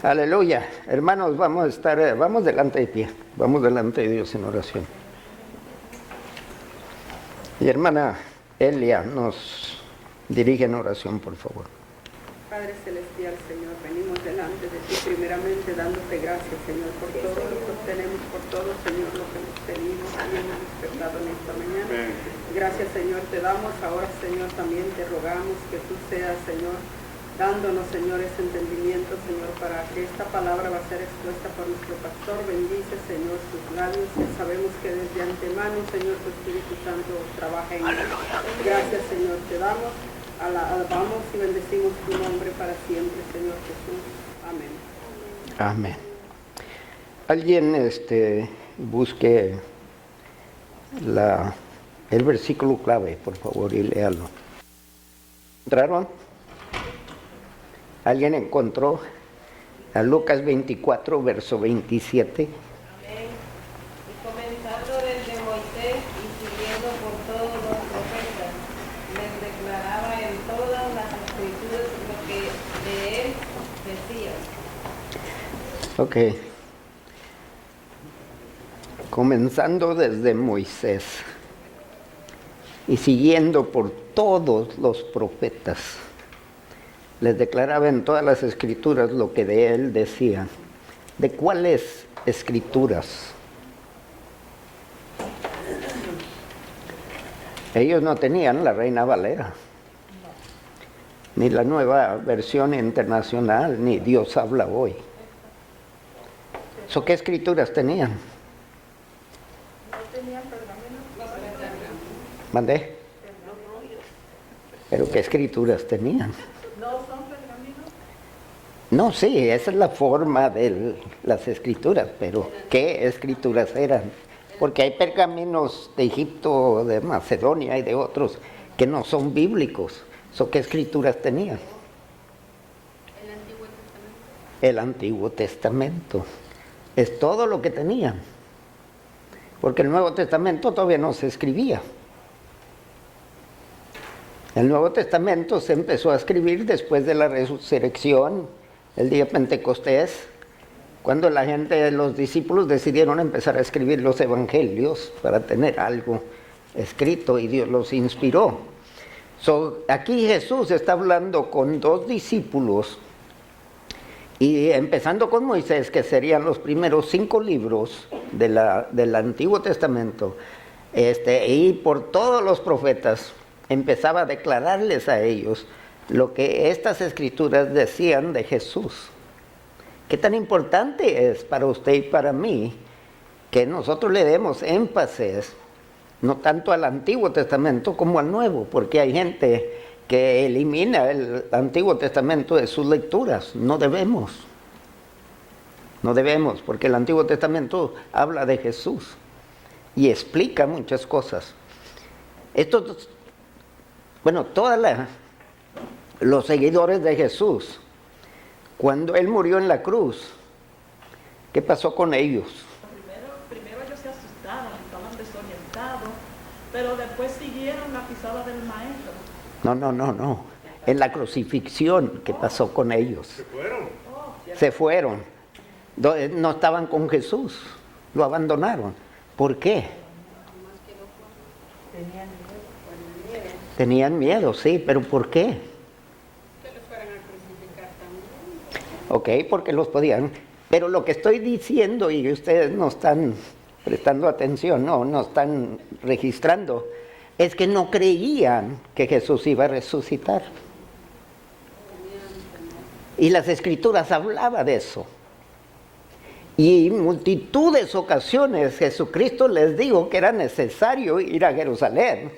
Aleluya. Hermanos, vamos delante de pie, vamos delante de Dios en oración. Y hermana Elia nos dirige en oración, por favor. Padre Celestial, Señor, venimos delante de ti primeramente dándote gracias, Señor, por todo lo que obtenemos, por todo, Señor, lo que hemos tenido y hemos despertado en esta mañana. Gracias, Señor, te damos. Ahora, Señor, también te rogamos que tú seas, Señor, dándonos, Señor, ese entendimiento, Señor, para que esta palabra va a ser expuesta por nuestro pastor. Bendice, Señor, sus labios, que sabemos que desde antemano, Señor, tu Espíritu Santo trabaja en él. Gracias, Señor, te damos. Alabamos y bendecimos tu nombre para siempre, Señor Jesús. Amén. Amén. Alguien busque el versículo clave, por favor, y léalo. ¿Encontraron? ¿Alguien encontró a Lucas 24, verso 27? Amén. Y comenzando desde Moisés y siguiendo por todos los profetas, les declaraba en todas las escrituras lo que de él decían. Ok. Comenzando desde Moisés y siguiendo por todos los profetas, les declaraba en todas las escrituras lo que de él decían. ¿De cuáles escrituras? Ellos no tenían la Reina Valera, ni la Nueva Versión Internacional, ni Dios habla hoy. ¿So qué escrituras tenían? No tenían pergaminos. ¿Mandé? ¿Pero qué escrituras tenían? ¿No son pergaminos? No, sí, esa es la forma de las escrituras, pero ¿qué escrituras eran? Porque hay pergaminos de Egipto, de Macedonia y de otros que no son bíblicos. ¿So qué escrituras tenían? El Antiguo Testamento. Es todo lo que tenían. Porque el Nuevo Testamento todavía no se escribía. El Nuevo Testamento se empezó a escribir después de la resurrección, el día de Pentecostés, cuando la gente, los discípulos decidieron empezar a escribir los evangelios para tener algo escrito y Dios los inspiró. Aquí Jesús está hablando con dos discípulos y empezando con Moisés, que serían los primeros 5 libros del Antiguo Testamento, y por todos los profetas, empezaba a declararles a ellos lo que estas escrituras decían de Jesús. Qué tan importante es para usted y para mí que nosotros le demos énfasis no tanto al Antiguo Testamento como al Nuevo, porque hay gente que elimina el Antiguo Testamento de sus lecturas. No debemos, porque el Antiguo Testamento habla de Jesús y explica muchas cosas. Todos los seguidores de Jesús, cuando Él murió en la cruz, ¿qué pasó con ellos? Primero ellos se asustaron, estaban desorientados, pero después siguieron la pisada del maestro. No. En la crucifixión, ¿qué pasó con ellos? Se fueron. No estaban con Jesús, lo abandonaron. ¿Por qué? Tenían miedo, sí, pero ¿por qué? Que los fueran a crucificar también. Ok, porque los podían. Pero lo que estoy diciendo, y ustedes no están prestando atención, no están registrando, es que no creían que Jesús iba a resucitar. Y las Escrituras hablaban de eso. Y en multitudes de ocasiones Jesucristo les dijo que era necesario ir a Jerusalén,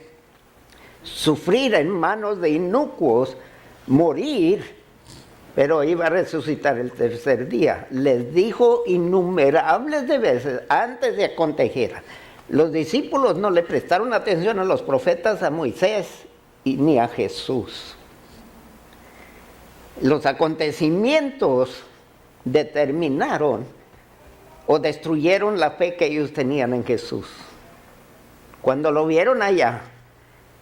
sufrir en manos de inicuos, morir, pero iba a resucitar el tercer día. Les dijo innumerables de veces antes de acontecer. Los discípulos no le prestaron atención a los profetas, a Moisés ni a Jesús. Los acontecimientos determinaron o destruyeron la fe que ellos tenían en Jesús. Cuando lo vieron allá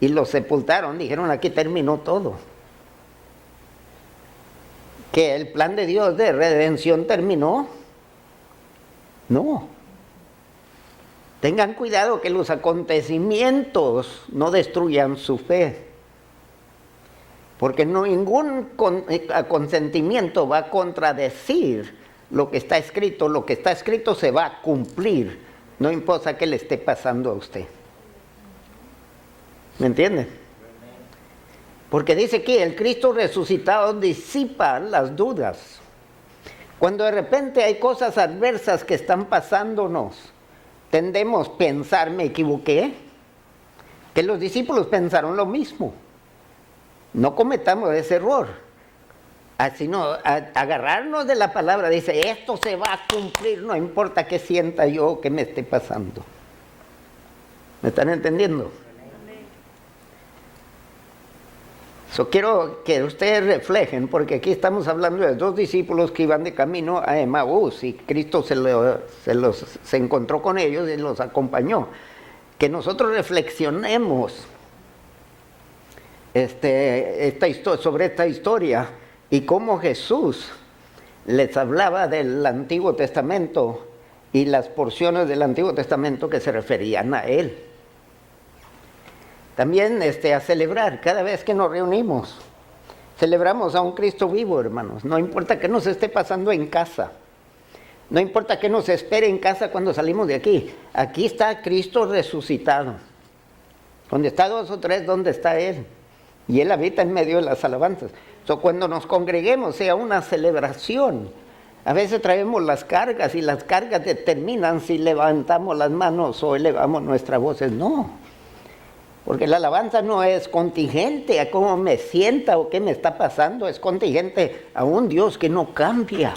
y lo sepultaron, dijeron: aquí terminó todo. ¿Que el plan de Dios de redención terminó? No. Tengan cuidado que los acontecimientos no destruyan su fe. Porque ningún consentimiento va a contradecir lo que está escrito. Lo que está escrito se va a cumplir. No importa qué le esté pasando a usted. ¿Me entienden? Porque dice que el Cristo resucitado disipa las dudas. Cuando de repente hay cosas adversas que están pasándonos, tendemos a pensar, me equivoqué. Que los discípulos pensaron lo mismo. No cometamos ese error. Sino agarrarnos de la palabra, dice, esto se va a cumplir, no importa qué sienta yo o qué me esté pasando. ¿Me están entendiendo? Quiero que ustedes reflejen, porque aquí estamos hablando de 2 discípulos que iban de camino a Emaús y Cristo se encontró con ellos y los acompañó. Que nosotros reflexionemos sobre esta historia y cómo Jesús les hablaba del Antiguo Testamento y las porciones del Antiguo Testamento que se referían a Él. También a celebrar cada vez que nos reunimos. Celebramos a un Cristo vivo, hermanos. No importa qué nos esté pasando en casa. No importa qué nos espere en casa cuando salimos de aquí. Aquí está Cristo resucitado. Donde está 2 o 3, ¿dónde está Él? Y Él habita en medio de las alabanzas. Cuando nos congreguemos sea una celebración. A veces traemos las cargas y las cargas determinan si levantamos las manos o elevamos nuestras voces. No. Porque la alabanza no es contingente a cómo me sienta o qué me está pasando, es contingente a un Dios que no cambia,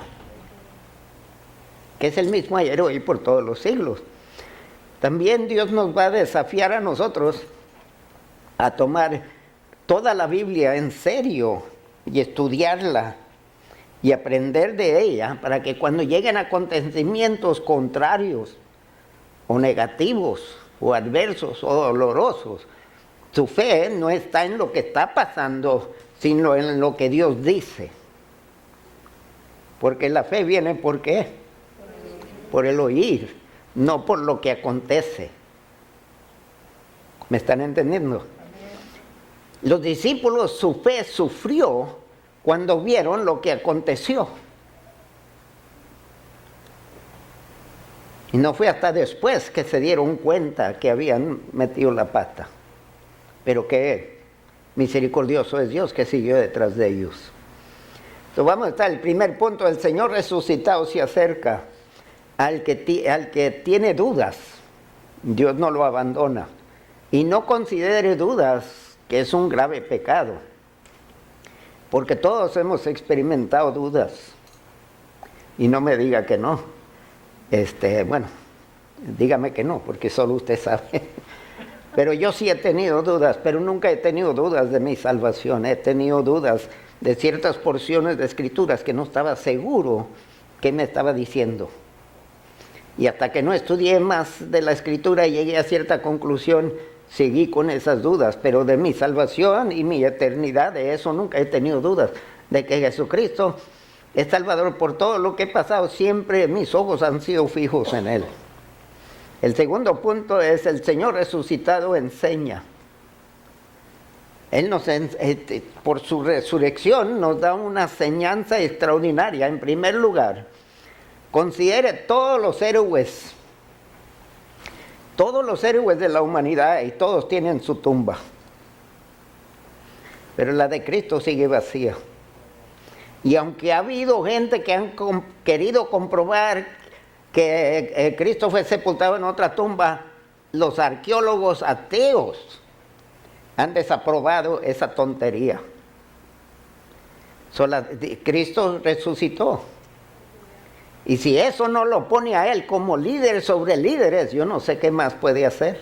que es el mismo ayer, hoy y por todos los siglos. También Dios nos va a desafiar a nosotros a tomar toda la Biblia en serio y estudiarla y aprender de ella para que cuando lleguen acontecimientos contrarios o negativos o adversos o dolorosos, su fe no está en lo que está pasando, sino en lo que Dios dice. Porque la fe viene ¿por qué? Por el oír, no por lo que acontece. ¿Me están entendiendo? Los discípulos, su fe sufrió cuando vieron lo que aconteció. Y no fue hasta después que se dieron cuenta que habían metido la pata. Pero que misericordioso es Dios que siguió detrás de ellos. Entonces vamos a estar, el primer punto, el Señor resucitado se acerca al que tiene dudas. Dios no lo abandona. Y no considere dudas que es un grave pecado. Porque todos hemos experimentado dudas. Y no me diga que no. Bueno, dígame que no, porque solo usted sabe. Pero yo sí he tenido dudas, pero nunca he tenido dudas de mi salvación. He tenido dudas de ciertas porciones de escrituras que no estaba seguro qué me estaba diciendo. Y hasta que no estudié más de la escritura y llegué a cierta conclusión, seguí con esas dudas. Pero de mi salvación y mi eternidad, de eso nunca he tenido dudas. De que Jesucristo es Salvador. Por todo lo que he pasado, siempre mis ojos han sido fijos en Él. El segundo punto es el Señor resucitado enseña. Él por su resurrección nos da una enseñanza extraordinaria. En primer lugar, considere todos los héroes de la humanidad, y todos tienen su tumba. Pero la de Cristo sigue vacía. Y aunque ha habido gente que han querido comprobar que Cristo fue sepultado en otra tumba, los arqueólogos ateos han desaprobado esa tontería. Cristo resucitó. Y si eso no lo pone a Él como líder sobre líderes, yo no sé qué más puede hacer,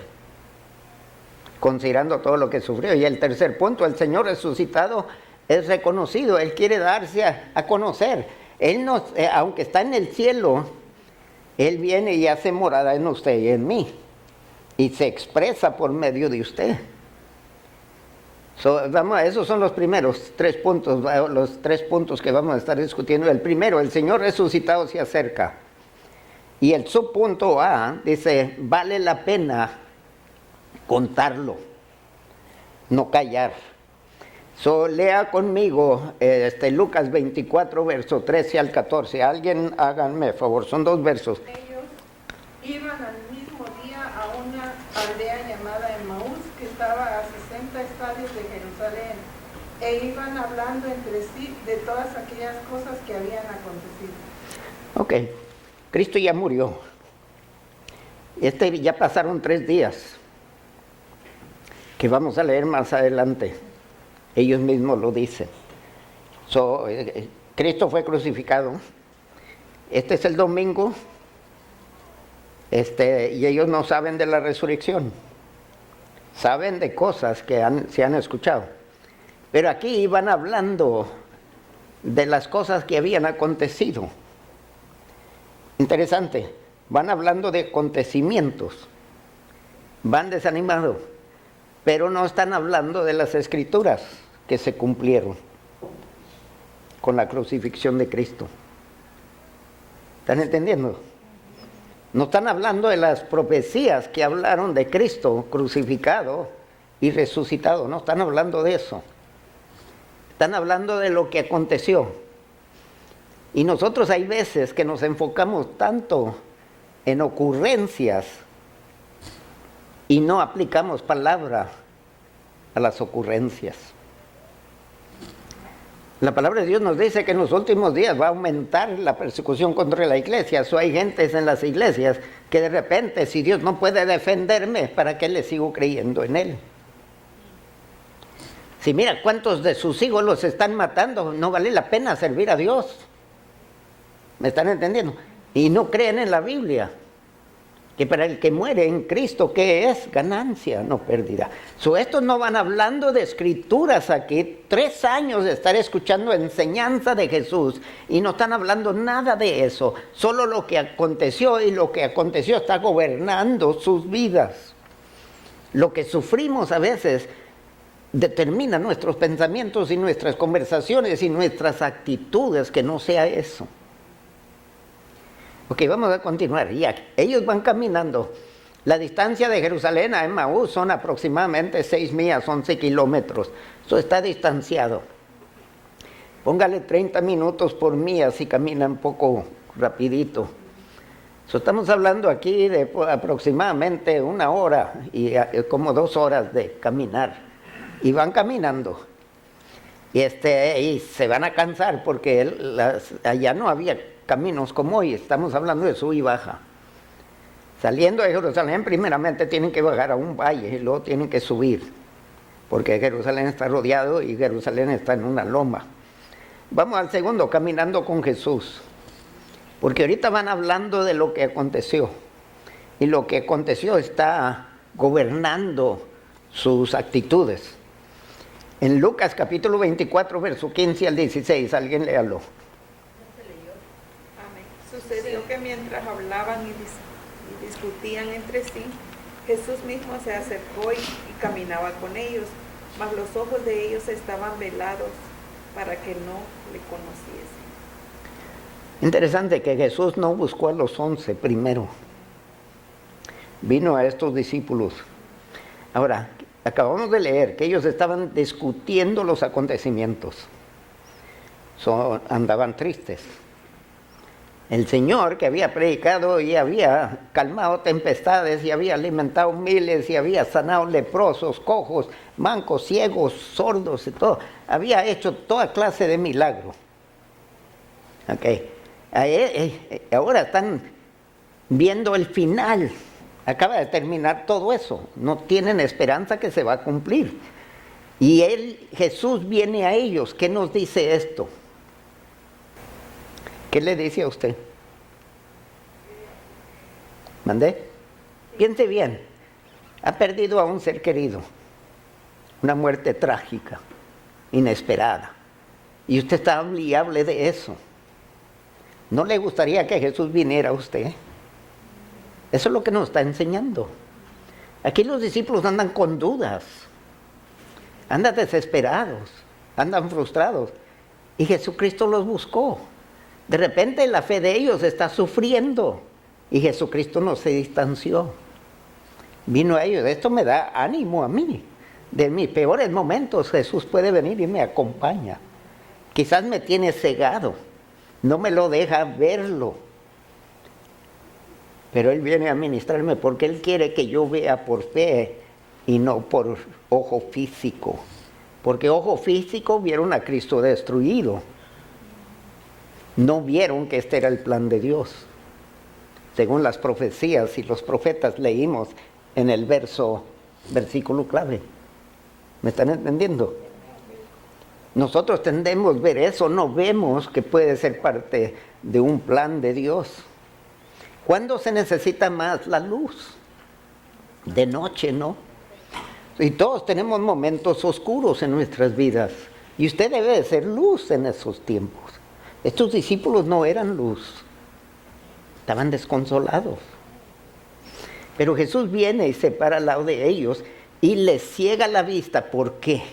considerando todo lo que sufrió. Y el tercer punto, el Señor resucitado es reconocido. Él quiere darse a conocer. Él aunque está en el cielo, Él viene y hace morada en usted y en mí, y se expresa por medio de usted. Esos son los primeros 3 puntos, los 3 puntos que vamos a estar discutiendo. El primero, el Señor resucitado se acerca. Y el subpunto A dice, vale la pena contarlo, no callar. Lea conmigo Lucas 24, verso 13 al 14. Alguien háganme favor, son 2 versos. Ellos iban al mismo día a una aldea llamada Emaús, que estaba a 60 estadios de Jerusalén, e iban hablando entre sí de todas aquellas cosas que habían acontecido. Ok, Cristo ya murió. Ya pasaron 3 días, que vamos a leer más adelante. Ellos mismos lo dicen. Cristo fue crucificado. Este es el domingo. Y ellos no saben de la resurrección. Saben de cosas que se han escuchado. Pero aquí iban hablando de las cosas que habían acontecido. Interesante. Van hablando de acontecimientos. Van desanimados. Pero no están hablando de las escrituras que se cumplieron con la crucifixión de Cristo. ¿Están entendiendo? No están hablando de las profecías que hablaron de Cristo crucificado y resucitado. No están hablando de eso. Están hablando de lo que aconteció. Y nosotros hay veces que nos enfocamos tanto en ocurrencias y no aplicamos palabra a las ocurrencias. La palabra de Dios nos dice que en los últimos días va a aumentar la persecución contra la iglesia. Hay gentes en las iglesias que de repente, si Dios no puede defenderme, ¿para qué le sigo creyendo en Él? Si mira cuántos de sus hijos los están matando, no vale la pena servir a Dios. ¿Me están entendiendo? Y no creen en la Biblia, que para el que muere en Cristo, ¿qué es? Ganancia, no pérdida. Estos no van hablando de escrituras aquí. 3 años de estar escuchando enseñanza de Jesús y no están hablando nada de eso. Solo lo que aconteció, y lo que aconteció está gobernando sus vidas. Lo que sufrimos a veces determina nuestros pensamientos y nuestras conversaciones y nuestras actitudes, que no sea eso. Ok, vamos a continuar. Ya, ellos van caminando. La distancia de Jerusalén a Emaús son aproximadamente 6 millas, 11 kilómetros. Eso está distanciado. Póngale 30 minutos por milla si camina un poco rapidito. Estamos hablando aquí de aproximadamente 1 hora y como 2 horas de caminar. Y van caminando. Y se van a cansar porque allá no había caminos como hoy. Estamos hablando de sub y baja. Saliendo de Jerusalén, primeramente tienen que bajar a un valle y luego tienen que subir, porque Jerusalén está rodeado y Jerusalén está en una loma. Vamos al segundo, caminando con Jesús, porque ahorita van hablando de lo que aconteció, y lo que aconteció está gobernando sus actitudes. En Lucas capítulo 24, verso 15 al 16, alguien léalo. Sucedió que mientras hablaban y discutían entre sí, Jesús mismo se acercó y caminaba con ellos, mas los ojos de ellos estaban velados para que no le conociesen. Interesante que Jesús no buscó a los 11 primero. Vino a estos discípulos. Ahora, acabamos de leer que ellos estaban discutiendo los acontecimientos. Andaban tristes. El Señor, que había predicado y había calmado tempestades y había alimentado miles y había sanado leprosos, cojos, mancos, ciegos, sordos y todo, había hecho toda clase de milagros. Ahora están viendo el final. Acaba de terminar todo eso. No tienen esperanza que se va a cumplir. Y Jesús viene a ellos. ¿Qué nos dice esto? ¿Qué le dice a usted? ¿Mandé? Piense bien. Ha perdido a un ser querido. Una muerte trágica, inesperada. Y usted está hable de eso. ¿No le gustaría que Jesús viniera a usted? Eso es lo que nos está enseñando. Aquí los discípulos andan con dudas. andan desesperados, andan frustrados. Y Jesucristo los buscó. De repente la fe de ellos está sufriendo y Jesucristo no se distanció. Vino a ellos. Esto me da ánimo a mí. De mis peores momentos Jesús puede venir y me acompaña. Quizás me tiene cegado, no me lo deja verlo. Pero Él viene a ministrarme porque Él quiere que yo vea por fe y no por ojo físico. Porque ojo físico vieron a Cristo destruido. No vieron que este era el plan de Dios. Según las profecías y los profetas leímos en el versículo clave. ¿Me están entendiendo? Nosotros tendemos a ver eso, no vemos que puede ser parte de un plan de Dios. ¿Cuándo se necesita más la luz? De noche, ¿no? Y todos tenemos momentos oscuros en nuestras vidas. Y usted debe de ser luz en esos tiempos. Estos discípulos no eran luz. Estaban desconsolados. Pero Jesús viene y se para al lado de ellos y les ciega la vista. ¿Por qué?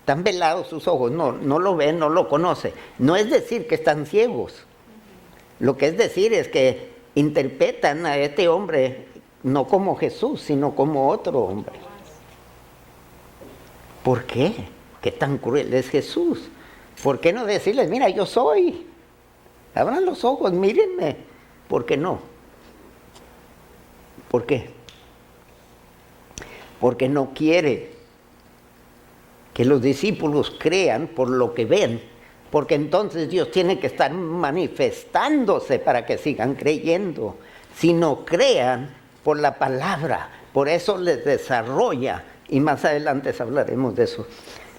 Están velados sus ojos. No lo ven, no lo conocen. No es decir que están ciegos. Lo que es decir es que interpretan a este hombre no como Jesús, sino como otro hombre. ¿Por qué? ¿Qué tan cruel es Jesús? ¿Por qué no decirles, mira, yo soy? Abran los ojos, mírenme. ¿Por qué no? ¿Por qué? Porque no quiere que los discípulos crean por lo que ven, porque entonces Dios tiene que estar manifestándose para que sigan creyendo. Si no crean por la palabra, por eso les desarrolla, y más adelante hablaremos de eso.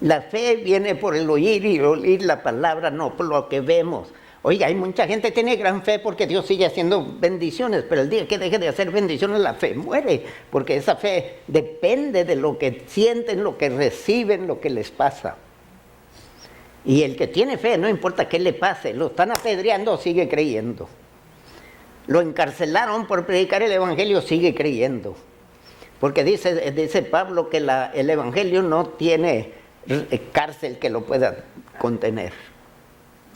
La fe viene por el oír y oír la palabra, no por lo que vemos. Oiga, hay mucha gente que tiene gran fe porque Dios sigue haciendo bendiciones, pero el día que deje de hacer bendiciones la fe muere, porque esa fe depende de lo que sienten, lo que reciben, lo que les pasa. Y el que tiene fe, no importa qué le pase, lo están apedreando, sigue creyendo. Lo encarcelaron por predicar el evangelio, sigue creyendo. Porque dice Pablo que el evangelio no tiene cárcel que lo pueda contener.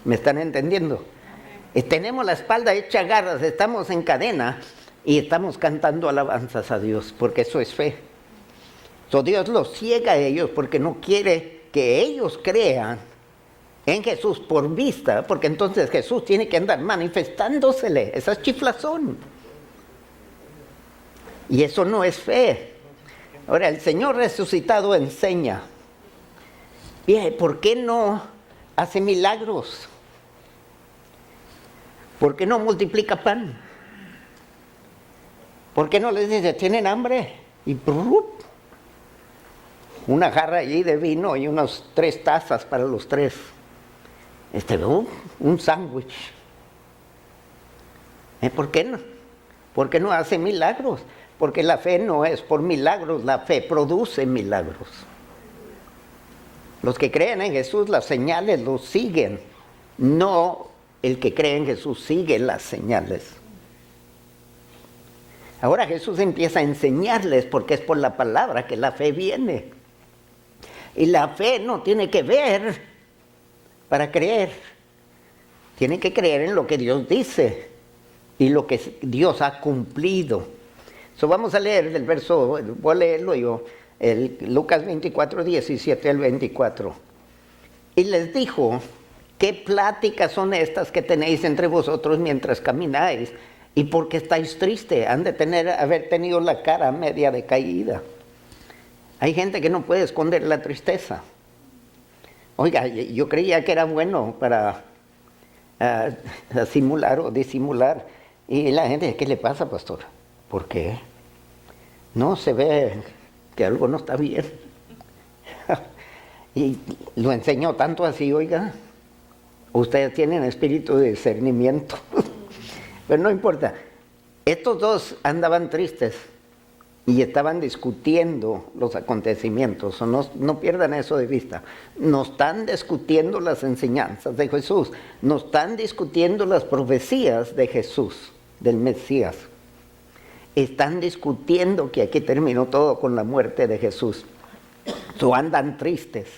¿Me están entendiendo? Tenemos la espalda hecha garras, estamos en cadena y estamos cantando alabanzas a Dios, porque eso es fe. Dios los ciega a ellos porque no quiere que ellos crean en Jesús por vista, porque entonces Jesús tiene que andar manifestándosele. Esa es chiflazón. Y eso no es fe. Ahora, el Señor resucitado enseña. Bien, ¿por qué no hace milagros? ¿Por qué no multiplica pan? ¿Por qué no les dice, tienen hambre? Y una jarra allí de vino y unas 3 tazas para los 3. Un sándwich. ¿Por qué no? ¿Por qué no hace milagros? Porque la fe no es por milagros, la fe produce milagros. Los que creen en Jesús, las señales los siguen. No el que cree en Jesús sigue las señales. Ahora Jesús empieza a enseñarles porque es por la palabra que la fe viene. Y la fe no tiene que ver para creer. Tiene que creer en lo que Dios dice y lo que Dios ha cumplido. Vamos a leer el verso, voy a leerlo yo, Lucas 24, 17 al 24. Y les dijo, ¿qué pláticas son estas que tenéis entre vosotros mientras camináis? ¿Y por qué estáis tristes? Han de haber tenido la cara media decaída. Hay gente que no puede esconder la tristeza. Oiga, yo creía que era bueno para simular o disimular. Y la gente dice, ¿qué le pasa, pastor? ¿Por qué? No, se ve que algo no está bien. Y lo enseñó tanto así, oiga. Ustedes tienen espíritu de discernimiento. Pero no importa. Estos dos andaban tristes y estaban discutiendo los acontecimientos. No pierdan eso de vista. No están discutiendo las enseñanzas de Jesús. No están discutiendo las profecías de Jesús, del Mesías. Están discutiendo que aquí terminó todo con la muerte de Jesús. O andan tristes.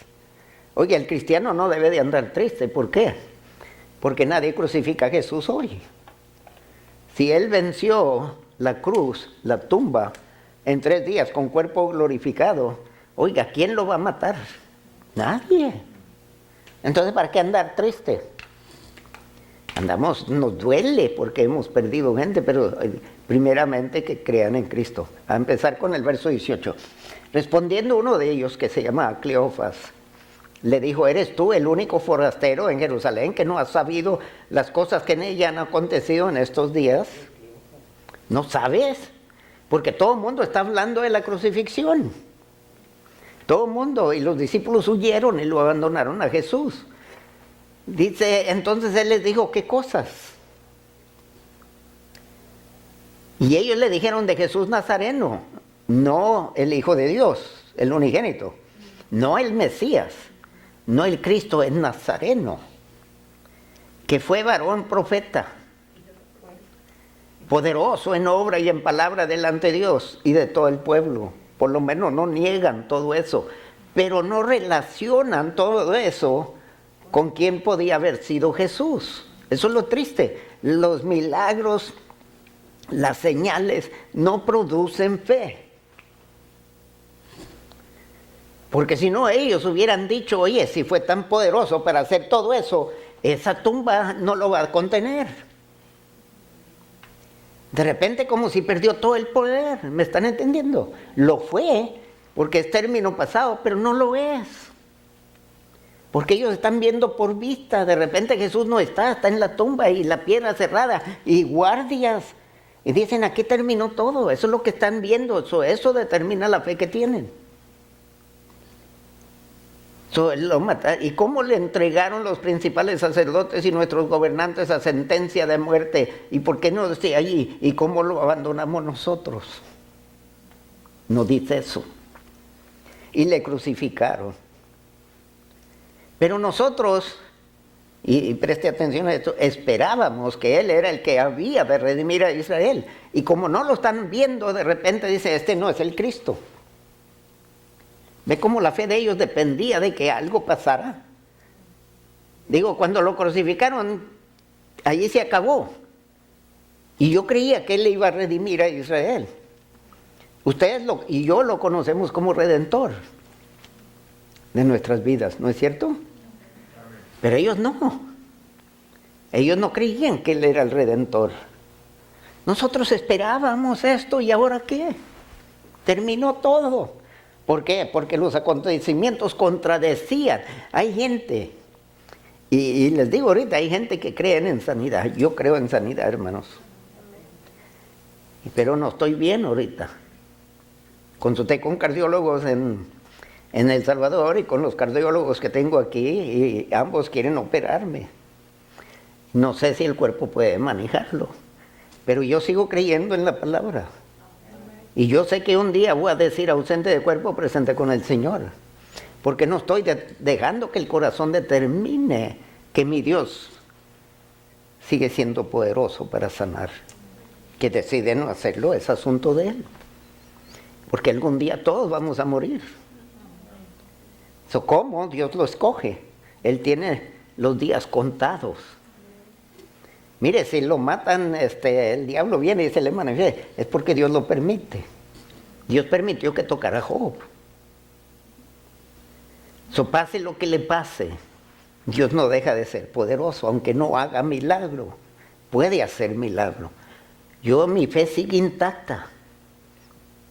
Oye, el cristiano no debe de andar triste. ¿Por qué? Porque nadie crucifica a Jesús hoy. Si Él venció la cruz, la tumba, en 3 días con cuerpo glorificado, oiga, ¿quién lo va a matar? Nadie. Entonces, ¿para qué andar triste? Nos duele porque hemos perdido gente, pero primeramente que crean en Cristo. A empezar con el verso 18. Respondiendo uno de ellos, que se llama Cleofas, le dijo: ¿eres tú el único forastero en Jerusalén que no has sabido las cosas que en ella han acontecido en estos días? ¿No sabes? Porque todo el mundo está hablando de la crucifixión. Todo el mundo, y los discípulos huyeron y lo abandonaron a Jesús. Dice, entonces Él les dijo: ¿qué cosas? Y ellos le dijeron: de Jesús Nazareno, no el Hijo de Dios, el unigénito, no el Mesías, no el Cristo, el Nazareno, que fue varón profeta, poderoso en obra y en palabra delante de Dios y de todo el pueblo. Por lo menos no niegan todo eso, pero no relacionan todo eso con quién podía haber sido Jesús. Eso es lo triste. Los milagros, las señales no producen fe. Porque si no, ellos hubieran dicho: oye, si fue tan poderoso para hacer todo eso, esa tumba no lo va a contener. De repente, como si perdió todo el poder. ¿Me están entendiendo? Lo fue, porque es término pasado, pero no lo es. Porque ellos están viendo por vista. De repente Jesús no está en la tumba y la piedra cerrada y guardias. Y dicen: aquí terminó todo. Eso es lo que están viendo. Eso determina la fe que tienen. Lo mata. ¿Y cómo le entregaron los principales sacerdotes y nuestros gobernantes a sentencia de muerte? ¿Y por qué no esté allí? ¿Y cómo lo abandonamos nosotros? No dice eso. Y le crucificaron. Pero nosotros, y preste atención a esto, esperábamos que Él era el que había de redimir a Israel. Y como no lo están viendo, de repente dice: este no es el Cristo. ¿Ve cómo la fe de ellos dependía de que algo pasara? Digo, cuando lo crucificaron, allí se acabó. Y yo creía que Él le iba a redimir a Israel. Ustedes y yo lo conocemos como Redentor de nuestras vidas, ¿no es cierto? Pero ellos no. Ellos no creían que Él era el Redentor. Nosotros esperábamos esto, ¿y ahora qué? Terminó todo. ¿Por qué? Porque los acontecimientos contradecían. Hay gente, y les digo ahorita, hay gente que cree en sanidad. Yo creo en sanidad, hermanos. Pero no estoy bien ahorita. Consulté con cardiólogos en El Salvador y con los cardiólogos que tengo aquí, y ambos quieren operarme. No sé si el cuerpo puede manejarlo, pero yo sigo creyendo en la palabra. Y yo sé que un día voy a decir: ausente de cuerpo, presente con el Señor. Porque no estoy dejando que el corazón determine que mi Dios sigue siendo poderoso para sanar. Que decide no hacerlo es asunto de Él. Porque algún día todos vamos a morir. ¿Cómo? Dios lo escoge. Él tiene los días contados. Mire, si lo matan, el diablo viene y se le manifiesta, es porque Dios lo permite. Dios permitió que tocara a Job. Pase lo que le pase, Dios no deja de ser poderoso, aunque no haga milagro. Puede hacer milagro. Mi fe sigue intacta.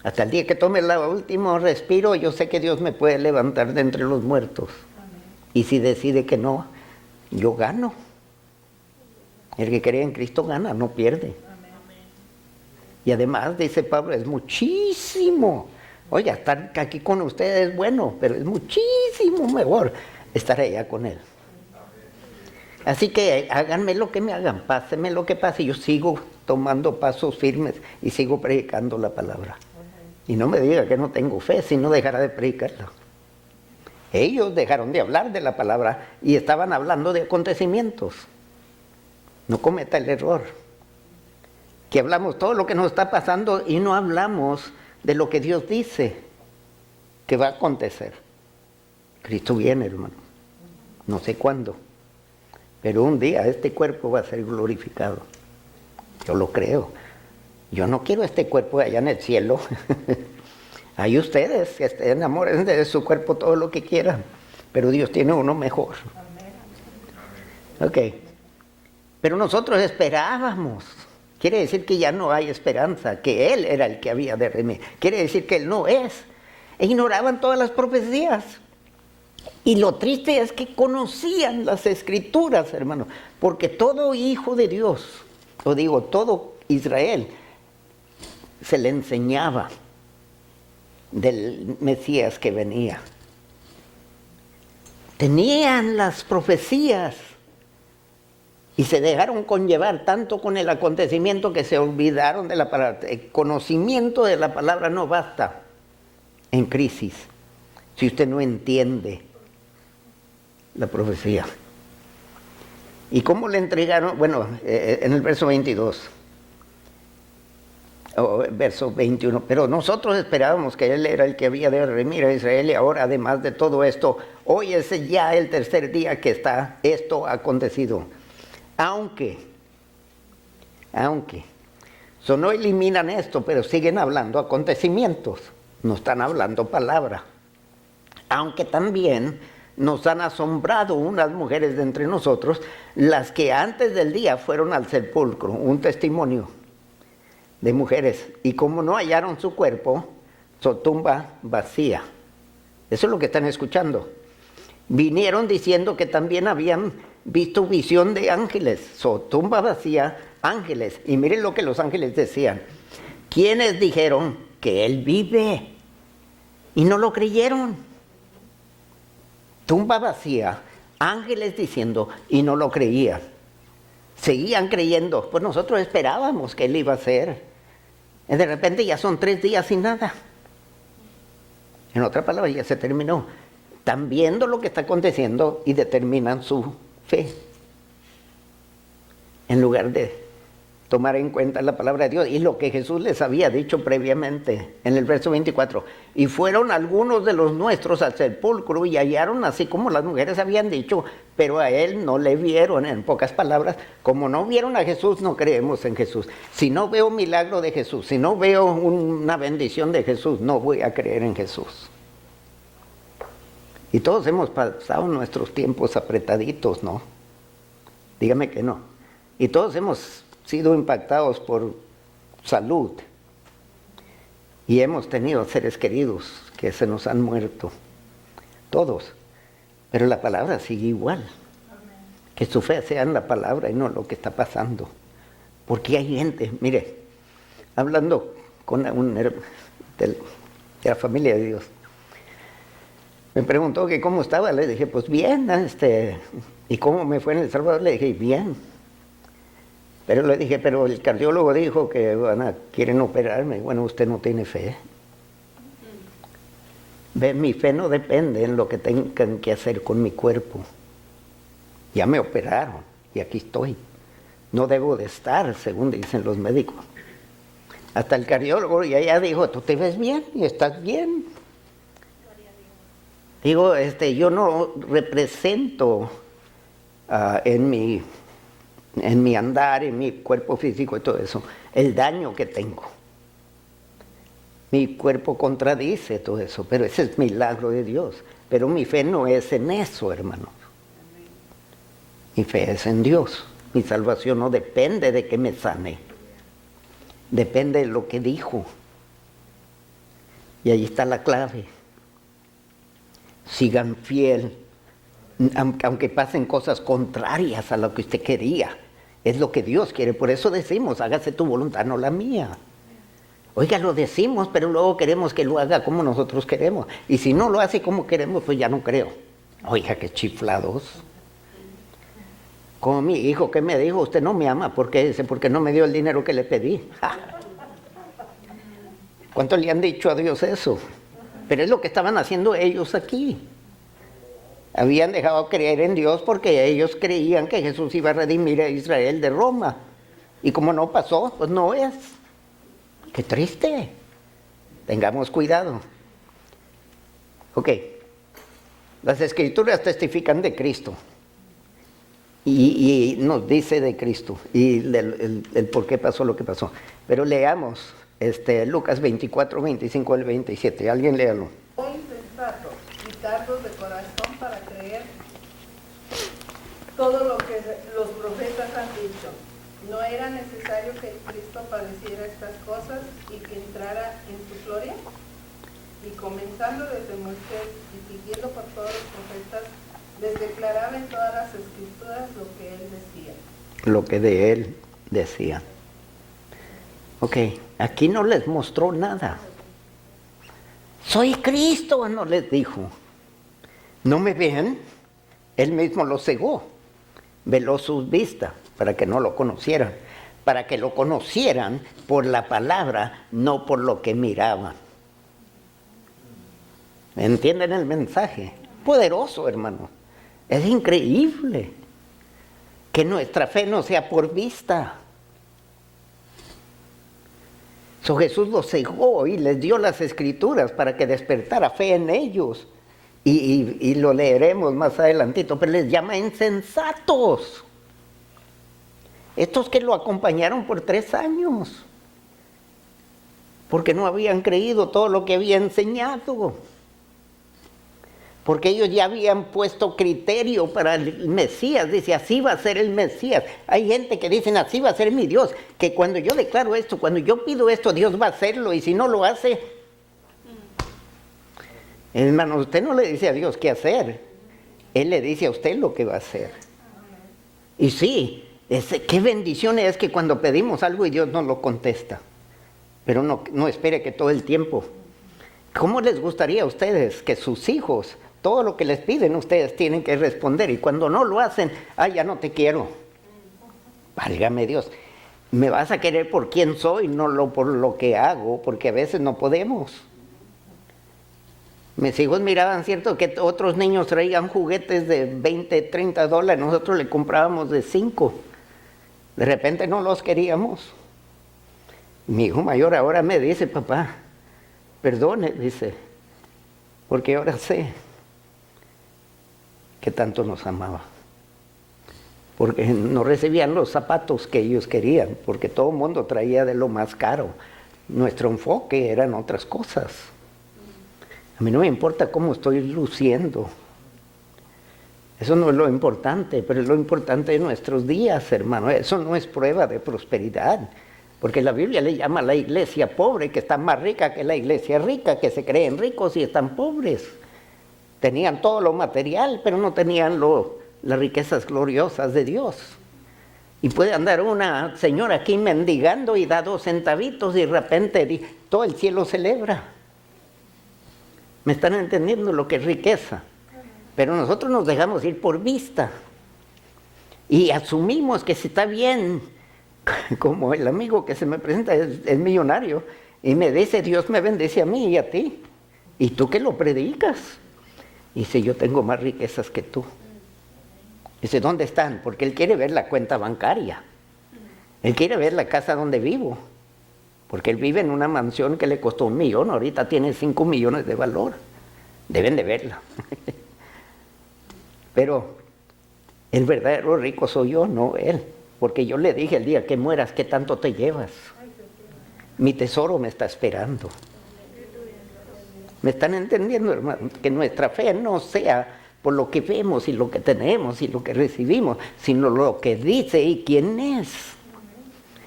Hasta el día que tome el último respiro, yo sé que Dios me puede levantar de entre los muertos. Amén. Y si decide que no, yo gano. El que cree en Cristo gana, no pierde. Amén. Y además, dice Pablo, es muchísimo. Oye, estar aquí con ustedes es bueno, pero es muchísimo mejor estar allá con Él. Así que háganme lo que me hagan, pásenme lo que pase, yo sigo tomando pasos firmes y sigo predicando la palabra. Y no me diga que no tengo fe, si no dejará de predicarla. Ellos dejaron de hablar de la palabra y estaban hablando de acontecimientos. No cometa el error. Que hablamos todo lo que nos está pasando y no hablamos de lo que Dios dice. que va a acontecer. Cristo viene, hermano. No sé cuándo, pero un día este cuerpo va a ser glorificado. Yo lo creo. Yo no quiero este cuerpo allá en el cielo. Hay ustedes que estén enamorados de su cuerpo todo lo que quieran, pero Dios tiene uno mejor. Ok. Pero nosotros esperábamos. Quiere decir que ya no hay esperanza, que Él era el que había de redimir. Quiere decir que Él no es. E ignoraban todas las profecías. Y lo triste es que conocían las Escrituras, hermano, porque todo hijo de Dios, o digo, todo Israel, se le enseñaba del Mesías que venía. Tenían las profecías y se dejaron conllevar tanto con el acontecimiento que se olvidaron de la palabra. El conocimiento de la palabra no basta en crisis si usted no entiende la profecía. ¿Y cómo le entregaron? Bueno, en el verso 22 o verso 21, pero nosotros esperábamos que Él era el que había de redimir a Israel, y ahora, además de todo esto, hoy es ya el tercer día que está esto acontecido. Aunque no eliminan esto, pero siguen hablando acontecimientos, no están hablando palabra. Aunque también nos han asombrado unas mujeres de entre nosotros, las que antes del día fueron al sepulcro, un testimonio de mujeres, y como no hallaron su cuerpo, su tumba vacía. Eso es lo que están escuchando. Vinieron diciendo que también habían visto visión de ángeles, su tumba vacía, ángeles. Y miren lo que los ángeles decían. ¿Quiénes dijeron que Él vive? Y no lo creyeron. Tumba vacía, ángeles diciendo, y no lo creían. Seguían creyendo, pues nosotros esperábamos que Él iba a ser. Y de repente ya son 3 días sin nada. En otra palabra, ya se terminó. Están viendo lo que está aconteciendo y determinan su fe, en lugar de tomar en cuenta la palabra de Dios y lo que Jesús les había dicho previamente en el verso 24. Y fueron algunos de los nuestros al sepulcro y hallaron así como las mujeres habían dicho, pero a Él no le vieron. En pocas palabras, como no vieron a Jesús, no creemos en Jesús. Si no veo un milagro de Jesús, si no veo una bendición de Jesús, no voy a creer en Jesús. Y todos hemos pasado nuestros tiempos apretaditos, ¿no? Dígame que no. Y todos hemos sido impactados por salud. Y hemos tenido seres queridos que se nos han muerto. Todos. Pero la palabra sigue igual. Que su fe sea en la palabra y no lo que está pasando. Porque hay gente, mire, hablando con un hermano de la familia de Dios, me preguntó que cómo estaba. Le dije, pues bien, ¿y cómo me fue en El Salvador? Le dije, bien. Pero le dije, pero el cardiólogo dijo que quieren operarme. Bueno, usted no tiene fe. Ve, mi fe no depende en lo que tengan que hacer con mi cuerpo. Ya me operaron y aquí estoy. No debo de estar, según dicen los médicos. Hasta el cardiólogo ya dijo, tú te ves bien y estás bien. Digo, yo no represento en mi andar, en mi cuerpo físico y todo eso, el daño que tengo. Mi cuerpo contradice todo eso, pero ese es milagro de Dios. Pero mi fe no es en eso, hermanos. Mi fe es en Dios. Mi salvación no depende de que me sane. Depende de lo que dijo. Y ahí está la clave. Sigan fiel, aunque pasen cosas contrarias a lo que usted quería. Es lo que Dios quiere, por eso decimos, hágase tu voluntad, no la mía. Oiga, lo decimos, pero luego queremos que lo haga como nosotros queremos. Y si no lo hace como queremos, pues ya no creo. Oiga, qué chiflados. Como mi hijo que me dijo, usted no me ama, ¿por qué? Dice, porque no me dio el dinero que le pedí. ¡Ja! ¿Cuánto le han dicho a Dios eso? Pero es lo que estaban haciendo ellos aquí. Habían dejado de creer en Dios porque ellos creían que Jesús iba a redimir a Israel de Roma. Y como no pasó, pues no es. ¡Qué triste! Tengamos cuidado. Ok, las Escrituras testifican de Cristo y nos dice de Cristo y el por qué pasó lo que pasó. Pero leamos Lucas 24, 25 al 27. Alguien léalo. O insensatos y tardos de corazón para creer todo lo que los profetas han dicho. ¿No era necesario que Cristo padeciera estas cosas y que entrara en su gloria? Y comenzando desde Moisés y siguiendo por todos los profetas, les declaraba en todas las Escrituras lo que él decía. Lo que de él decía. Ok, aquí no les mostró nada. Soy Cristo, no les dijo. ¿No me ven? Él mismo los cegó, veló sus vistas para que no lo conocieran, para que lo conocieran por la palabra, no por lo que miraban. ¿Entienden el mensaje? Poderoso, hermano. Es increíble que nuestra fe no sea por vista. Jesús los cegó y les dio las Escrituras para que despertara fe en ellos. Y lo leeremos más adelantito, pero les llama insensatos. Estos que lo acompañaron por 3 años, porque no habían creído todo lo que había enseñado. Porque ellos ya habían puesto criterio para el Mesías. Dice, así va a ser el Mesías. Hay gente que dicen, así va a ser mi Dios. Que cuando yo declaro esto, cuando yo pido esto, Dios va a hacerlo. Y si no lo hace, hermano, usted no le dice a Dios qué hacer. Él le dice a usted lo que va a hacer. Y sí, qué bendición es que cuando pedimos algo y Dios nos lo contesta. Pero no espere que todo el tiempo. ¿Cómo les gustaría a ustedes que sus hijos, todo lo que les piden, ustedes tienen que responder? Y cuando no lo hacen, ya no te quiero. Válgame Dios. Me vas a querer por quién soy, no por lo que hago, porque a veces no podemos. Mis hijos miraban, cierto, que otros niños traían juguetes de 20, 30 dólares, nosotros le comprábamos de 5. De repente no los queríamos. Mi hijo mayor ahora me dice, papá, perdone, dice, porque ahora sé que tanto nos amaba. Porque no recibían los zapatos que ellos querían, porque todo el mundo traía de lo más caro. Nuestro enfoque eran otras cosas. A mí no me importa cómo estoy luciendo. Eso no es lo importante, pero es lo importante de nuestros días, hermano. Eso no es prueba de prosperidad. Porque la Biblia le llama a la iglesia pobre, que está más rica que la iglesia rica, que se creen ricos y están pobres. Tenían todo lo material, pero no tenían las riquezas gloriosas de Dios. Y puede andar una señora aquí mendigando y da 2 centavitos y de repente todo el cielo celebra. ¿Me están entendiendo lo que es riqueza? Pero nosotros nos dejamos ir por vista. Y asumimos que si está bien, como el amigo que se me presenta es millonario, y me dice, Dios me bendice a mí y a ti. ¿Y tú qué lo predicas? Y dice, yo tengo más riquezas que tú. Dice, ¿dónde están? Porque él quiere ver la cuenta bancaria. Él quiere ver la casa donde vivo. Porque él vive en una mansión que le costó 1 millón, ahorita tiene 5 millones de valor. Deben de verla. Pero el verdadero rico soy yo, no él. Porque yo le dije el día que mueras, ¿qué tanto te llevas? Mi tesoro me está esperando. ¿Me están entendiendo, hermano? Que nuestra fe no sea por lo que vemos y lo que tenemos y lo que recibimos, sino lo que dice y quién es.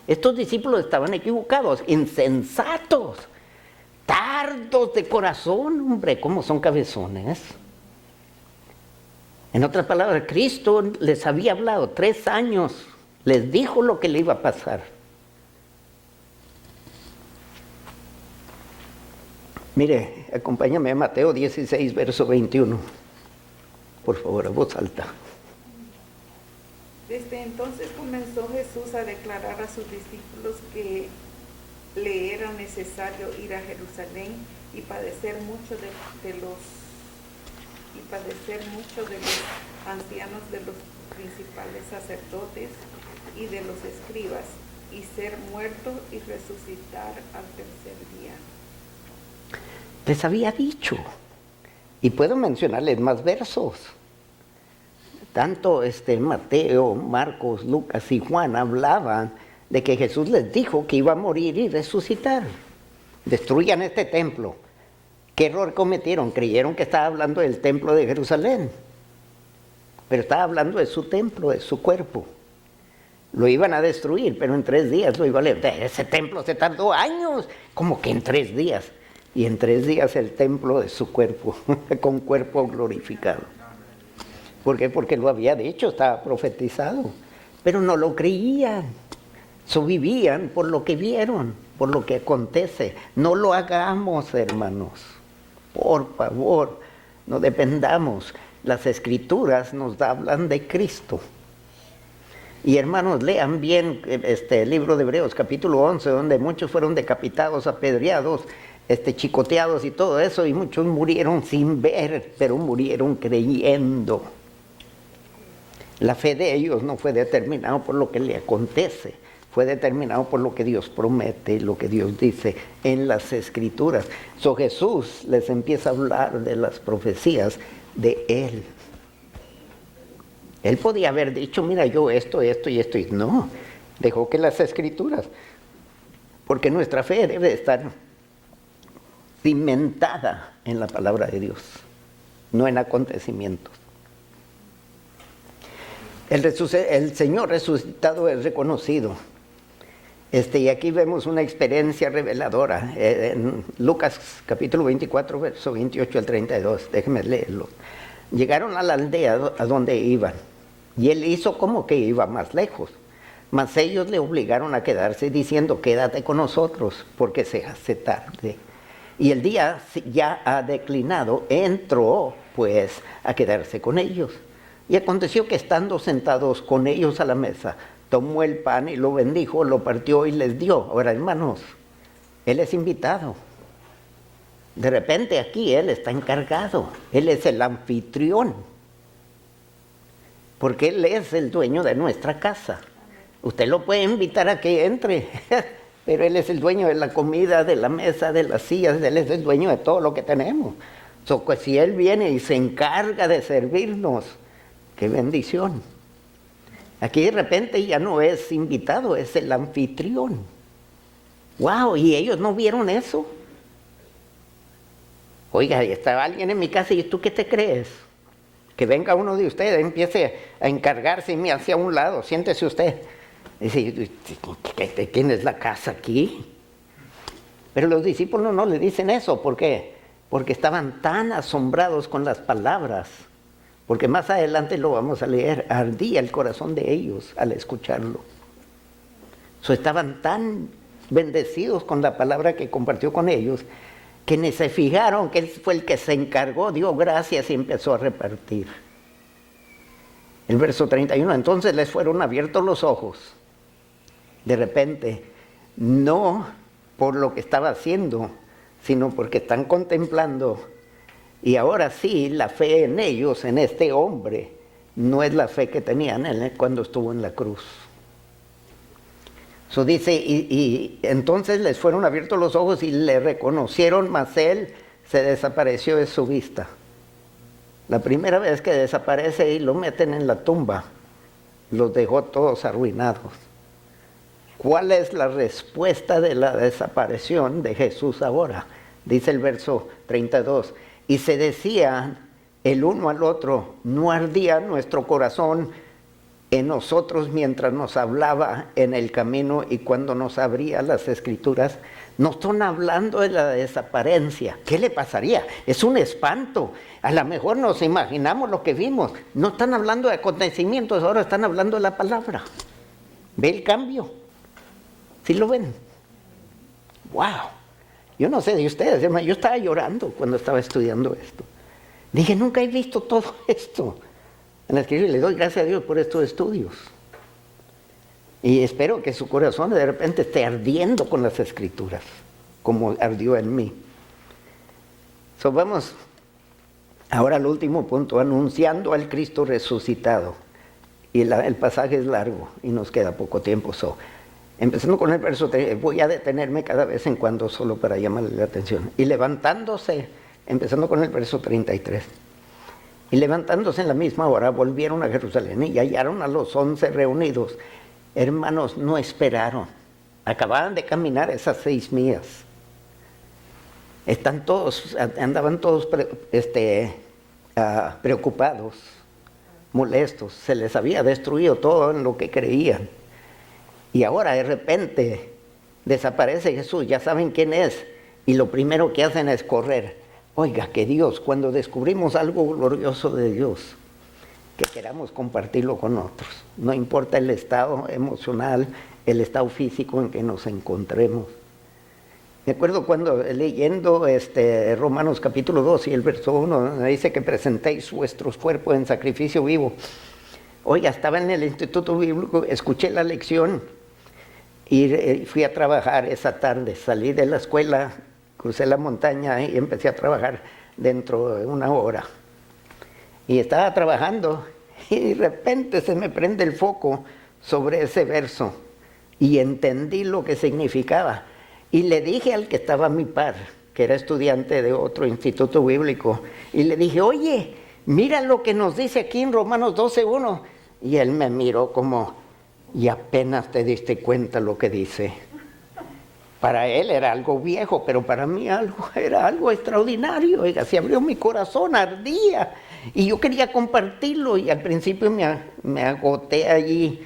Estos discípulos estaban equivocados, insensatos, tardos de corazón, hombre, ¿cómo son cabezones? En otras palabras, Cristo les había hablado 3 años, les dijo lo que le iba a pasar. Mire, acompáñame a Mateo 16, verso 21. Por favor, a voz alta. Desde entonces comenzó Jesús a declarar a sus discípulos que le era necesario ir a Jerusalén y padecer mucho de los ancianos, de los principales sacerdotes y de los escribas, y ser muerto y resucitar al 3er día. Les había dicho, Y puedo mencionarles más versos. Tanto Mateo, Marcos, Lucas y Juan hablaban de que Jesús les dijo que iba a morir y resucitar. Destruyan este templo. ¿Qué error cometieron? Creyeron que estaba hablando del templo de Jerusalén. Pero estaba hablando de su templo, de su cuerpo. Lo iban a destruir, pero en 3 días lo iban a levantar. Ese templo se tardó años. ¿Cómo que en 3 días? Y en 3 días el templo de su cuerpo, con cuerpo glorificado. ¿Por qué? Porque lo había dicho, estaba profetizado. Pero no lo creían. Vivían por lo que vieron, por lo que acontece. No lo hagamos, hermanos. Por favor, no dependamos. Las Escrituras nos hablan de Cristo. Y hermanos, lean bien el libro de Hebreos, capítulo 11, donde muchos fueron decapitados, apedreados, chicoteados y todo eso, y muchos murieron sin ver, pero murieron creyendo. La fe de ellos no fue determinada por lo que le acontece, fue determinado por lo que Dios promete, lo que Dios dice en las Escrituras. Jesús les empieza a hablar de las profecías de Él. Él podía haber dicho, mira, yo esto y esto, y no, dejó que las Escrituras, porque nuestra fe debe estar cimentada en la palabra de Dios, no en acontecimientos. El Señor resucitado es reconocido. Y aquí vemos una experiencia reveladora en Lucas capítulo 24, verso 28 al 32. Déjenme leerlo. Llegaron a la aldea a donde iban, y él hizo como que iba más lejos. Mas ellos le obligaron a quedarse diciendo, quédate con nosotros, porque se hace tarde. Y el día ya ha declinado, entró pues a quedarse con ellos. Y aconteció que estando sentados con ellos a la mesa, tomó el pan y lo bendijo, lo partió y les dio. Ahora, hermanos, él es invitado. De repente aquí él está encargado, él es el anfitrión, porque él es el dueño de nuestra casa. Usted lo puede invitar a que entre, pero él es el dueño de la comida, de la mesa, de las sillas, él es el dueño de todo lo que tenemos. Pues si él viene y se encarga de servirnos, qué bendición. Aquí de repente ya no es invitado, es el anfitrión. ¡Wow! ¿Y ellos no vieron eso? Oiga, estaba alguien en mi casa y ¿tú qué te crees? Que venga uno de ustedes, empiece a encargarse y me hacia un lado, siéntese usted. Dice, ¿quién es la casa aquí? Pero los discípulos no le dicen eso, ¿por qué? Porque estaban tan asombrados con las palabras, porque más adelante lo vamos a leer, ardía el corazón de ellos al escucharlo. Estaban tan bendecidos con la palabra que compartió con ellos, que ni se fijaron que él fue el que se encargó, dio gracias y empezó a repartir. El verso 31, entonces les fueron abiertos los ojos. De repente, no por lo que estaba haciendo, sino porque están contemplando. Y ahora sí, la fe en ellos, en este hombre, no es la fe que tenían cuando estuvo en la cruz. Dice, y entonces les fueron abiertos los ojos y le reconocieron, mas él se desapareció de su vista. La primera vez que desaparece y lo meten en la tumba, los dejó todos arruinados. ¿Cuál es la respuesta de la desaparición de Jesús ahora? Dice el verso 32, y se decían el uno al otro, ¿no ardía nuestro corazón en nosotros mientras nos hablaba en el camino y cuando nos abría las Escrituras? No están hablando de la desaparencia. ¿Qué le pasaría? Es un espanto. A lo mejor nos imaginamos lo que vimos. No están hablando de acontecimientos, ahora están hablando de la palabra. ¿Ve el cambio? ¿Sí lo ven? ¡Wow! Yo no sé de ustedes, hermano, yo estaba llorando cuando estaba estudiando esto. Dije, nunca he visto todo esto en la Escritura, y le doy gracias a Dios por estos estudios. Y espero que su corazón de repente esté ardiendo con las Escrituras, como ardió en mí. Vamos ahora al último punto, anunciando al Cristo resucitado. Y el pasaje es largo y nos queda poco tiempo. Empezando con el verso 3, voy a detenerme cada vez en cuando solo para llamarle la atención. Y levantándose, empezando con el verso 33. Y levantándose en la misma hora, volvieron a Jerusalén y hallaron a los 11 reunidos. Hermanos, no esperaron. Acababan de caminar esas 6 millas. Andaban todos preocupados, molestos. Se les había destruido todo en lo que creían. Y ahora de repente desaparece Jesús, ya saben quién es. Y lo primero que hacen es correr. Oiga, que Dios, cuando descubrimos algo glorioso de Dios, que queramos compartirlo con otros. No importa el estado emocional, el estado físico en que nos encontremos. Me acuerdo cuando leyendo Romanos capítulo 2 y el verso 1, dice que presentéis vuestros cuerpos en sacrificio vivo. Oiga, estaba en el Instituto Bíblico, escuché la lección y fui a trabajar esa tarde. Salí de la escuela, crucé la montaña y empecé a trabajar dentro de 1 hora. Y estaba trabajando y de repente se me prende el foco sobre ese verso y entendí lo que significaba. Y le dije al que estaba a mi par, que era estudiante de otro instituto bíblico, y le dije, oye, mira lo que nos dice aquí en Romanos 12:1. Y él me miró como, y apenas te diste cuenta lo que dice. Para él era algo viejo, pero para mí era algo extraordinario. Oiga, se abrió mi corazón, ardía. Y yo quería compartirlo y al principio me agoté allí.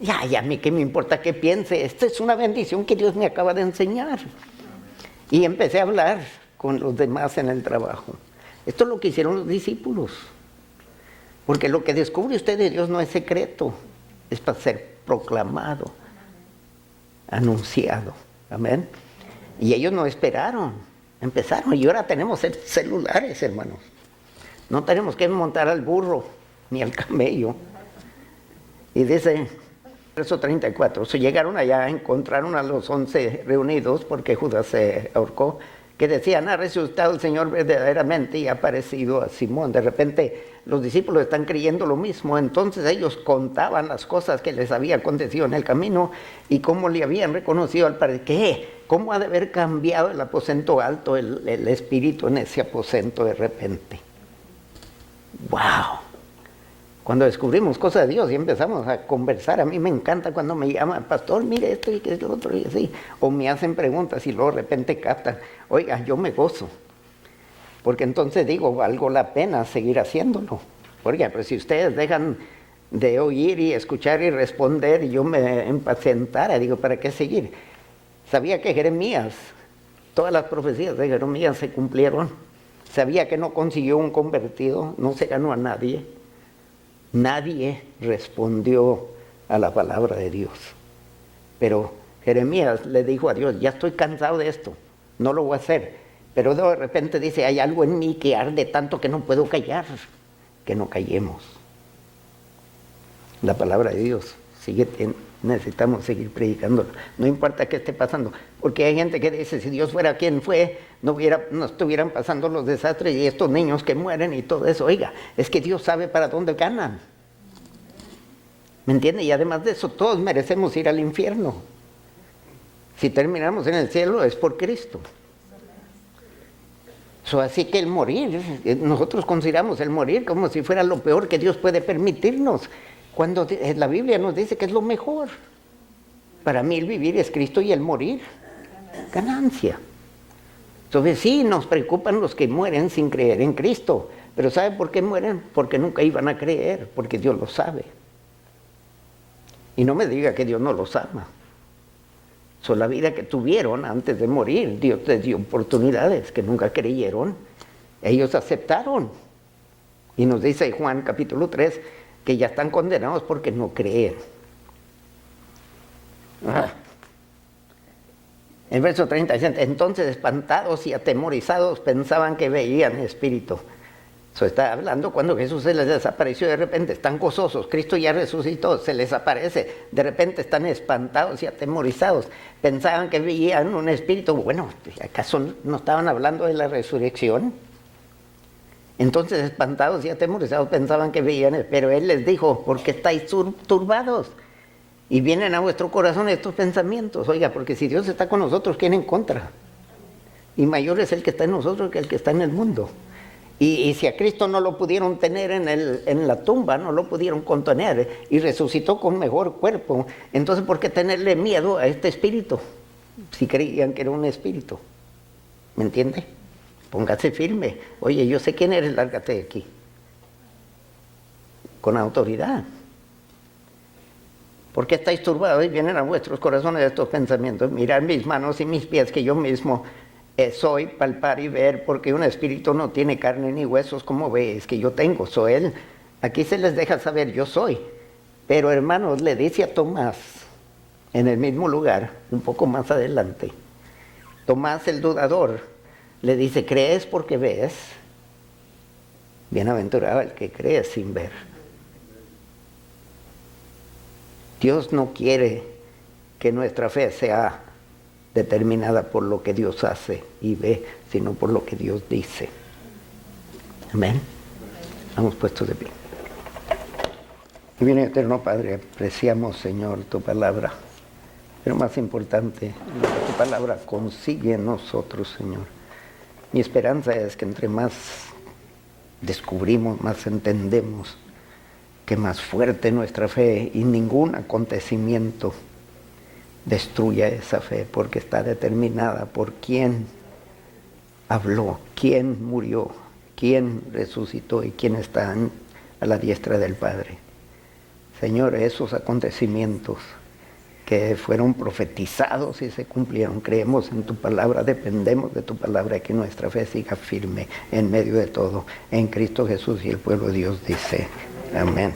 Ya, a mí qué me importa qué piense. Esta es una bendición que Dios me acaba de enseñar. Y empecé a hablar con los demás en el trabajo. Esto es lo que hicieron los discípulos. Porque lo que descubre usted de Dios no es secreto. Es para ser proclamado, anunciado. Amén. Y ellos no esperaron, empezaron. Y ahora tenemos celulares, hermanos. No tenemos que montar al burro ni al camello. Y dice, verso 34, llegaron allá, encontraron a los 11 reunidos, porque Judas se ahorcó, que decían, ha resucitado el Señor verdaderamente y ha aparecido a Simón. De repente los discípulos están creyendo lo mismo, entonces ellos contaban las cosas que les había acontecido en el camino y cómo le habían reconocido al Padre. ¿Qué? ¿Cómo ha de haber cambiado el aposento alto, el espíritu en ese aposento de repente? ¡Wow! Cuando descubrimos cosas de Dios y empezamos a conversar, a mí me encanta cuando me llaman, pastor, mire esto y que es lo otro y así, o me hacen preguntas y luego de repente captan. Oiga, yo me gozo, porque entonces digo, valgo la pena seguir haciéndolo. Oiga, pero si ustedes dejan de oír y escuchar y responder y yo me impacientara, digo, ¿para qué seguir? Sabía que Jeremías, todas las profecías de Jeremías se cumplieron. Sabía que no consiguió un convertido, no se ganó a nadie. Nadie respondió a la palabra de Dios. Pero Jeremías le dijo a Dios, ya estoy cansado de esto, no lo voy a hacer. Pero de repente dice, hay algo en mí que arde tanto que no puedo callar, que no callemos. La palabra de Dios necesitamos seguir predicándola. No importa qué esté pasando, porque hay gente que dice, si Dios fuera quien fue, no estuvieran pasando los desastres y estos niños que mueren y todo eso. Oiga, es que Dios sabe para dónde ganan. ¿Me entiende? Y además de eso, todos merecemos ir al infierno. Si terminamos en el cielo es por Cristo. Así que el morir, nosotros consideramos el morir como si fuera lo peor que Dios puede permitirnos, cuando la Biblia nos dice que es lo mejor. Para mí el vivir es Cristo y el morir, ganancia. Entonces sí, nos preocupan los que mueren sin creer en Cristo, pero ¿sabe por qué mueren? Porque nunca iban a creer, porque Dios lo sabe. Y no me diga que Dios no los ama. La vida que tuvieron antes de morir, Dios les dio oportunidades que nunca creyeron. Ellos aceptaron. Y nos dice Juan capítulo 3 que ya están condenados porque no creen. El verso 37, entonces espantados y atemorizados pensaban que veían espíritu. Eso está hablando cuando Jesús se les desapareció de repente, están gozosos, Cristo ya resucitó, se les aparece, de repente están espantados y atemorizados, pensaban que veían un espíritu. Bueno, ¿acaso no estaban hablando de la resurrección? Entonces espantados y atemorizados pensaban que veían, pero Él les dijo, ¿por qué estáis turbados? Y vienen a vuestro corazón estos pensamientos. Oiga, porque si Dios está con nosotros, ¿quién en contra? y mayor es el que está en nosotros que el que está en el mundo. Y si a Cristo no lo pudieron tener en la tumba, no lo pudieron contener, y resucitó con mejor cuerpo, entonces ¿por qué tenerle miedo a este espíritu? Si creían que era un espíritu. ¿Me entiende? Póngase firme. Oye, yo sé quién eres, lárgate de aquí. Con autoridad. ¿Por qué estáis turbados y vienen a vuestros corazones estos pensamientos? Mirad mis manos y mis pies, que yo mismo soy, palpar y ver, porque un espíritu no tiene carne ni huesos como veis que yo tengo, soy él. Aquí se les deja saber, yo soy. Pero hermanos, le dice a Tomás, en el mismo lugar, un poco más adelante, Tomás el dudador, le dice, ¿crees porque ves? Bienaventurado el que cree sin ver. Dios no quiere que nuestra fe sea determinada por lo que Dios hace y ve, sino por lo que Dios dice. Amén. Vamos puestos de pie. Y bien, eterno Padre, apreciamos, Señor, tu palabra. Pero más importante, lo que tu palabra consigue en nosotros, Señor. Mi esperanza es que entre más descubrimos, más entendemos, que más fuerte nuestra fe y ningún acontecimiento destruya esa fe, porque está determinada por quién habló, quién murió, quién resucitó y quién está a la diestra del Padre. Señor, esos acontecimientos que fueron profetizados y se cumplieron, creemos en tu palabra, dependemos de tu palabra y que nuestra fe siga firme en medio de todo, en Cristo Jesús, y el pueblo de Dios dice, amén.